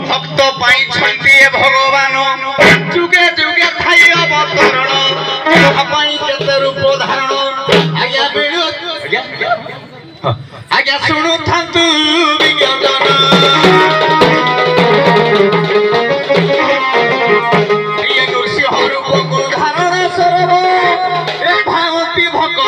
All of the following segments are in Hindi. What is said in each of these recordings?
भक्त पाई छंती भगवान जुगे जुगे थाई अवतरण पाई केते रूप धारण आज्ञा बिनु आज्ञा सुनु थांतु विज्ञान ये नृसिंह रूप को धारण सरव ए भावती भक्त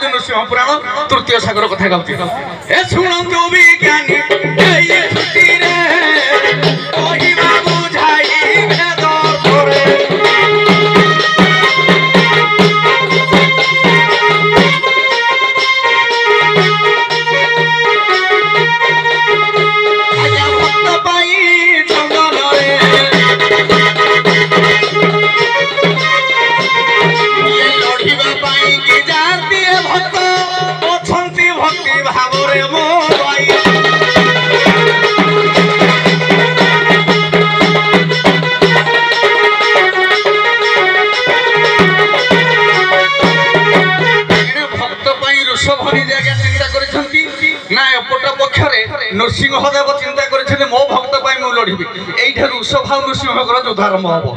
नृसिंह पुराण तृतीय सागर कथा गाउची ए सुनंतु विज्ञानी ए छुट्टी रे कहिबा बुझाई भेद करे आया भक्त पाई जंगल रे ये लढिबा पाई की जाती भक्त भक्ति भाव रे मो भाई भक्त पाई ऋषभनी जगह चिंता करिसंती ना एपट पक्षरे नृसिंहदेव चिंता करिसंती मो भक्त पाई मु लढिबी एइठा ऋषभ आ नृसिंहकर युद्ध आरंभ हबो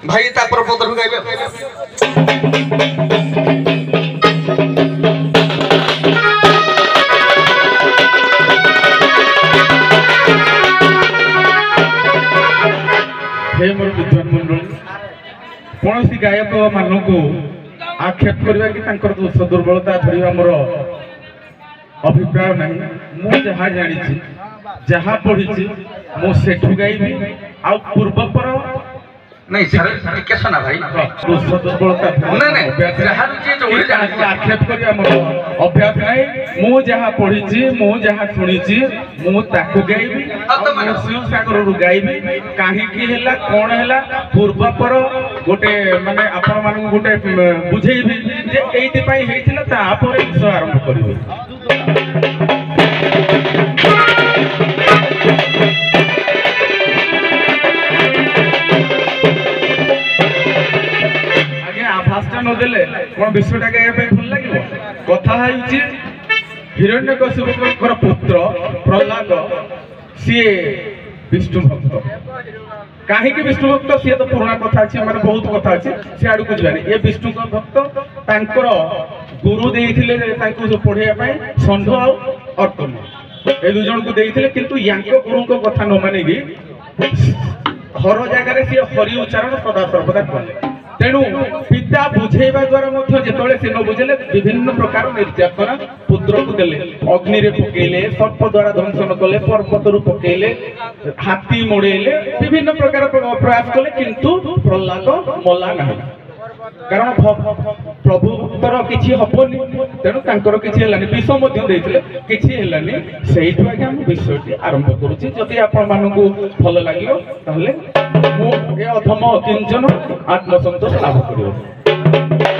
भाई तापर पदर गाइबे हे मोर विद्वान मंडल कौन गायक मानक आक्षेप करवा कि दोष दुर्बलता धरवा मोर अभिप्राय नहीं मु जहाँ जानी जहाँ पढ़ी मुझे गाइबी आ पूर्वपर नहीं सर टिके सुना भाई दोष दुर्बलता नहीं नहीं जहाँ जो आक्षेप करवा मोर अभ्यास नहीं मु जहाँ पढ़ी मु जहाँ शुणी मु ताकू गाइबी शिव सागर गाइबी कहीं कौन है पूर्वपर गोटे माने आपण मान गोटे बुझेबी जे एइतिपाई हेइतिला तापर विषय आरंभ करिवे आभासटा नदेले कौन विषयटा गाइबा भल लगे कथा होइछि हिरण्यकशिपुर पुत्र प्रहलाद सी विष्णु भक्त कहीं विष्णु भक्त सी तो पुराना कथा अच्छी मैंने बहुत कथा अच्छी सी आड़ को जानी ये विष्णु भक्त तांकर गुरु देइथिले पढ़ाई षंढ आर्तम ए दु जन को देइथिले किंतु यांको गुरु को कथा न मानिकी हर जगार सी हरि उच्चारण सदा सर्वदा कले तेणु पिता बुझेवा द्वारा जिते से न बुझे विभिन्न प्रकार निर्यातना पुत्र को देले अग्नि रे पकेले सर्प द्वारा ध्वंसन कले पर्वत रु पकेले हाथी मोड़ेले विभिन्न प्रकार प्रयास कले किंतु प्रहलाद मला नहीं कारण प्रभु भक्तर किसी हबनी तेणु तांकर किसी हेलानी विष मध्य देइथिले किसी हेलानी सेइठु आगे हम विषयटी आरंभ करूची जदि आपण मानकु भल लागियो ताहले मो ए अधम किंचन आत्मसंतोष लाभ करियो।